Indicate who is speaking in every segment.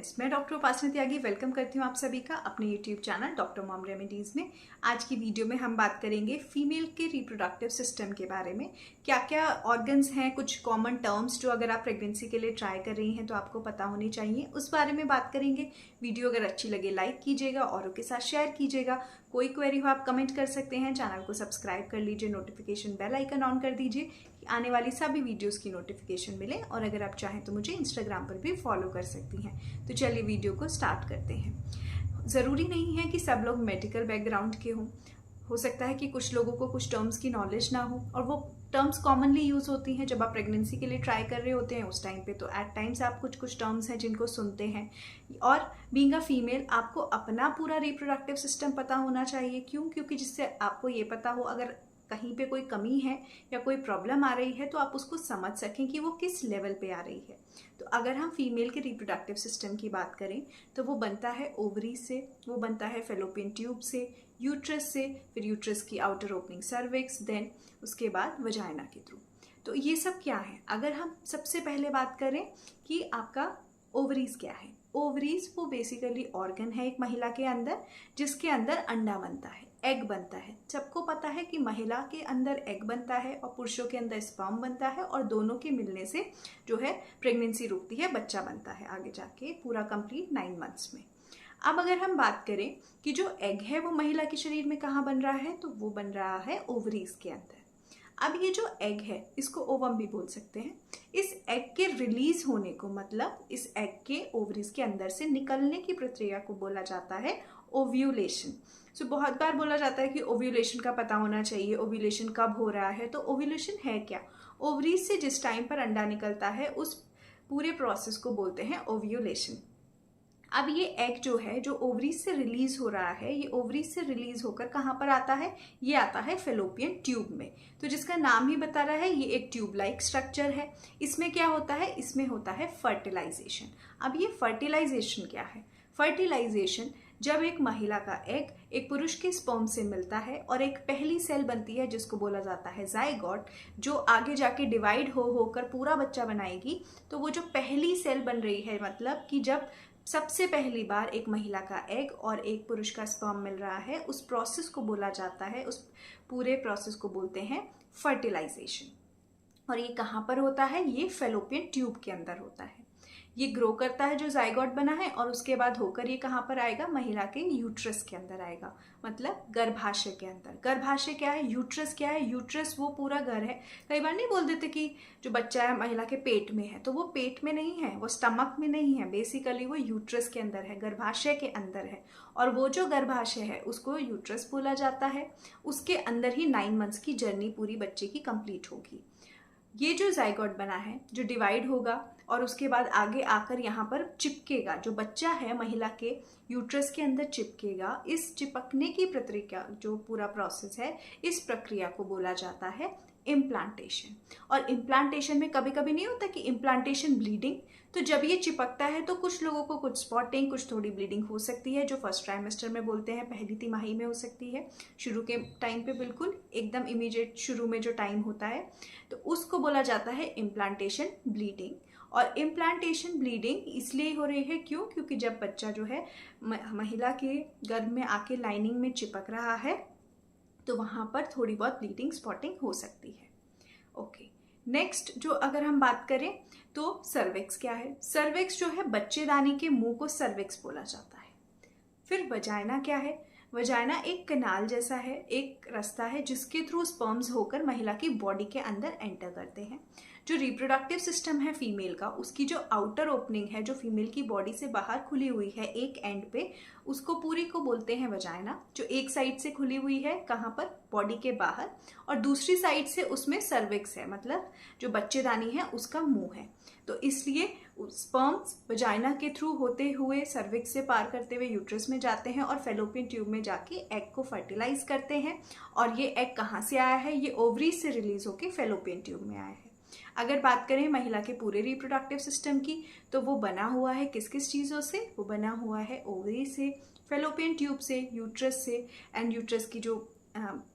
Speaker 1: Friends, मैं doctor उपासना त्यागी welcome करती हूँ आप सभी का अपने YouTube channel doctor mom remedies में। आज की वीडियो में हम बात करेंगे फीमेल के रिप्रोडक्टिव सिस्टम के बारे में। क्या क्या ऑर्गन्स हैं, कुछ कॉमन टर्म्स जो अगर आप प्रेगनेंसी के लिए ट्राई कर रही हैं तो आपको पता होनी चाहिए, उस बारे में बात करेंगे। वीडियो अगर अच्छी लगे लाइक कीजिएगा, औरों के साथ शेयर कीजिएगा। कोई क्वेरी हो आप कमेंट कर सकते हैं। चैनल को सब्सक्राइब कर लीजिए, नोटिफिकेशन बेल आइकन ऑन कर दीजिए कि आने वाली सभी वीडियोस की नोटिफिकेशन मिले। और अगर आप चाहें तो मुझे इंस्टाग्राम पर भी फॉलो कर सकती हैं। तो चलिए वीडियो को स्टार्ट करते हैं। ज़रूरी नहीं है कि सब लोग मेडिकल बैकग्राउंड के हों। हो सकता है कि कुछ लोगों को कुछ टर्म्स की नॉलेज ना हो, और वो टर्म्स कॉमनली यूज़ होती हैं जब आप प्रेगनेंसी के लिए ट्राई कर रहे होते हैं उस टाइम पे। तो एट टाइम्स आप कुछ टर्म्स हैं जिनको सुनते हैं। और बीइंग अ फीमेल आपको अपना पूरा रिप्रोडक्टिव सिस्टम पता होना चाहिए। क्यों? क्योंकि जिससे आपको ये पता हो अगर कहीं पे कोई कमी है या कोई प्रॉब्लम आ रही है तो आप उसको समझ सकें कि वो किस लेवल पे आ रही है। तो अगर हम फीमेल के रिप्रोडक्टिव सिस्टम की बात करें तो वो बनता है ओवरी से, वो बनता है फेलोपियन ट्यूब से, यूट्रस से, फिर यूट्रस की आउटर ओपनिंग सर्विक्स, देन उसके बाद वजाइना के थ्रू। तो ये सब क्या है? अगर हम सबसे पहले बात करें कि आपका ओवरीज क्या है। ओवरीज वो बेसिकली ऑर्गन है एक महिला के अंदर जिसके अंदर अंडा बनता है, एग बनता है। सबको पता है कि महिला के अंदर एग बनता है और पुरुषों के अंदर स्पर्म बनता है, और दोनों के मिलने से जो है प्रेगनेंसी रुकती है, बच्चा बनता है आगे जाके पूरा कंप्लीट 9 मंथ्स में। अब अगर हम बात करें कि जो एग है वो महिला के शरीर में कहाँ बन रहा है, तो वो बन रहा है ओवरीज के अंदर। अब ये जो एग है इसको ओवम भी बोल सकते हैं। इस एग के रिलीज होने को, मतलब इस एग के ओवरीज के अंदर से निकलने की प्रक्रिया को बोला जाता है ओव्यूलेशन। सो बहुत बार बोला जाता है कि ओव्यूलेशन का पता होना चाहिए, ओव्यूलेशन कब हो रहा है। तो ओव्यूलेशन है क्या? ओवरीज से जिस टाइम पर अंडा निकलता है उस पूरे प्रोसेस को बोलते हैं ओव्यूलेशन। अब ये एग जो है जो ओवरीज से रिलीज हो रहा है, ये ओवरीज से रिलीज होकर कहाँ पर आता है? ये आता है फेलोपियन ट्यूब में। तो जिसका नाम ही बता रहा है ये एक ट्यूब लाइक स्ट्रक्चर है। इसमें क्या होता है? इसमें होता है फर्टिलाइजेशन। अब ये फर्टिलाइजेशन क्या है? फर्टिलाइजेशन जब एक महिला का एग एक पुरुष के स्पर्म से मिलता है और एक पहली सेल बनती है जिसको बोला जाता है जाइगोट, जो आगे जाके डिवाइड हो होकर पूरा बच्चा बनाएगी। तो वो जो पहली सेल बन रही है, मतलब कि जब सबसे पहली बार एक महिला का एग और एक पुरुष का स्पर्म मिल रहा है, उस प्रोसेस को बोला जाता है, उस पूरे प्रोसेस को बोलते हैं फर्टिलाइजेशन। और ये कहाँ पर होता है? ये फेलोपियन ट्यूब के अंदर होता है। ये ग्रो करता है जो जाइगोट बना है, और उसके बाद होकर ये कहाँ पर आएगा? महिला के यूट्रस के अंदर आएगा, मतलब गर्भाशय के अंदर। गर्भाशय क्या है? यूट्रस क्या है? यूट्रस वो पूरा घर है। कई बार नहीं बोल देते कि जो बच्चा है महिला के पेट में है, तो वो पेट में नहीं है, वो स्टमक में नहीं है, बेसिकली वो यूट्रस के अंदर है, गर्भाशय के अंदर है। और वो जो गर्भाशय है उसको यूट्रस बोला जाता है। उसके अंदर ही 9 मंथ्स की जर्नी पूरी बच्चे की कंप्लीट होगी। ये जो जाइगोट बना है जो डिवाइड होगा और उसके बाद आगे आकर यहाँ पर चिपकेगा, जो बच्चा है महिला के यूट्रस के अंदर चिपकेगा। इस चिपकने की प्रक्रिया, जो पूरा प्रोसेस है, इस प्रक्रिया को बोला जाता है इम्प्लांटेशन। और इम्प्लांटेशन में कभी कभी नहीं होता कि इम्प्लांटेशन ब्लीडिंग, तो जब ये चिपकता है तो कुछ लोगों को कुछ स्पॉटिंग, कुछ थोड़ी ब्लीडिंग हो सकती है, जो फर्स्ट ट्राइमेस्टर में बोलते हैं, पहली तिमाही में हो सकती है, शुरू के टाइम पे बिल्कुल एकदम इमीडिएट शुरू में जो टाइम होता है, तो उसको बोला जाता है इम्प्लांटेशन ब्लीडिंग। और इम्प्लांटेशन ब्लीडिंग इसलिए हो रही है क्यों? क्योंकि जब बच्चा जो है महिला के गर्भ में आके लाइनिंग में चिपक रहा है तो वहाँ पर थोड़ी बहुत ब्लीडिंग स्पॉटिंग हो सकती है। ओके, नेक्स्ट जो अगर हम बात करें तो सर्विक्स क्या है? सर्विक्स जो है बच्चेदानी के मुंह को सर्विक्स बोला जाता है। फिर वजाइना क्या है? वजाइना एक कनाल जैसा है, एक रास्ता है जिसके थ्रू स्पर्म्स होकर महिला की बॉडी के अंदर एंटर करते हैं। जो रिप्रोडक्टिव सिस्टम है फीमेल का, उसकी जो आउटर ओपनिंग है, जो फीमेल की बॉडी से बाहर खुली हुई है एक एंड पे, उसको पूरी को बोलते हैं वजाइना। जो एक साइड से खुली हुई है, कहाँ पर? बॉडी के बाहर, और दूसरी साइड से उसमें सर्विक्स है, मतलब जो बच्चेदानी है उसका मुंह है। तो इसलिए स्पर्म्स वजाइना के थ्रू होते हुए सर्विक्स से पार करते हुए यूट्रस में जाते हैं और फेलोपियन ट्यूब में जाके एग को फर्टिलाइज करते हैं। और ये एग कहाँ से आया है? ये ओवरीज से रिलीज होके फेलोपियन ट्यूब में आया है। अगर बात करें महिला के पूरे रिप्रोडक्टिव सिस्टम की, तो वो बना हुआ है किस किस चीज़ों से? वो बना हुआ है ओवरी से, फेलोपियन ट्यूब से, यूट्रस से, एंड यूट्रस की जो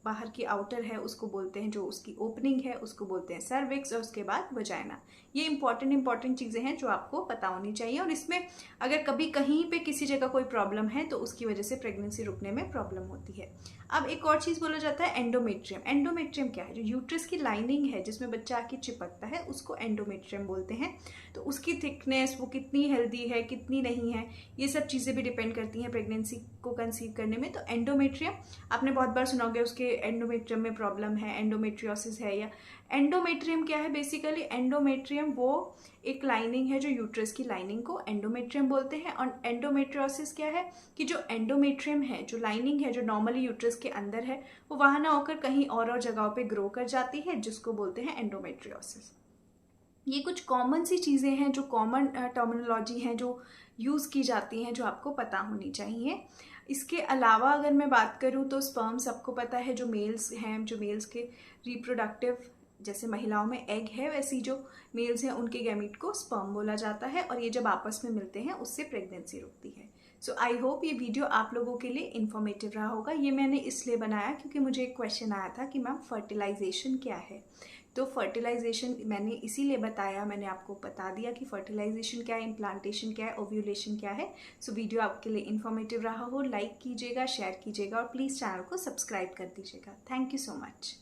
Speaker 1: बाहर की आउटर है उसको बोलते हैं, जो उसकी ओपनिंग है उसको बोलते हैं सर्विक्स, और उसके बाद वजाइना। ये इंपॉर्टेंट चीज़ें हैं जो आपको पता होनी चाहिए। और इसमें अगर कभी कहीं पे किसी जगह कोई प्रॉब्लम है तो उसकी वजह से प्रेगनेंसी रुकने में प्रॉब्लम होती है। अब एक और चीज़ बोला जाता है एंडोमेट्रियम। एंडोमेट्रियम क्या है? जो यूट्रस की लाइनिंग है जिसमें बच्चा आके चिपकता है उसको एंडोमेट्रियम बोलते हैं। तो उसकी थिकनेस, वो कितनी हेल्दी है कितनी नहीं है, ये सब चीज़ें भी डिपेंड करती हैं प्रेगनेंसी को कंसीव करने में। तो एंडोमेट्रियम आपने बहुत बार सुना होगा, उसके एंडोमेट्रियम में प्रॉब्लम है, एंडोमेट्रियोसिस है। या एंडोमेट्रियम क्या है? बेसिकली एंडोमेट्रियम वो एक लाइनिंग है, जो यूट्रस की लाइनिंग को एंडोमेट्रियम बोलते हैं। और एंडोमेट्रियोसिस क्या है कि जो एंडोमेट्रियम है, जो लाइनिंग है जो नॉर्मली यूट्रस के अंदर है, वो वहां ना होकर कहीं और जगहों पे ग्रो कर जाती है, जिसको बोलते हैं एंडोमेट्रियोसिस। ये कुछ कॉमन सी चीज़ें हैं, जो कॉमन टर्मिनोलॉजी हैं जो यूज़ की जाती हैं, जो आपको पता होनी चाहिए। इसके अलावा अगर मैं बात करूँ तो स्पर्म सबको पता है, जो मेल्स हैं, जो मेल्स के रिप्रोडक्टिव, जैसे महिलाओं में एग है वैसी जो मेल्स हैं उनके गैमीट को स्पर्म बोला जाता है। और ये जब आपस में मिलते हैं उससे प्रेगनेंसी रुकती है। सो आई होप ये वीडियो आप लोगों के लिए इन्फॉर्मेटिव रहा होगा। ये मैंने इसलिए बनाया क्योंकि मुझे एक क्वेश्चन आया था कि मैम फर्टिलाइजेशन क्या है। तो फर्टिलाइजेशन मैंने इसीलिए बताया, मैंने आपको बता दिया कि फर्टिलाइजेशन क्या है, इम्प्लांटेशन क्या है, ओव्यूलेशन क्या है। सो वीडियो आपके लिए इन्फॉर्मेटिव रहा हो, लाइक कीजिएगा, शेयर कीजिएगा और प्लीज़ चैनल को सब्सक्राइब कर दीजिएगा। Thank you so much.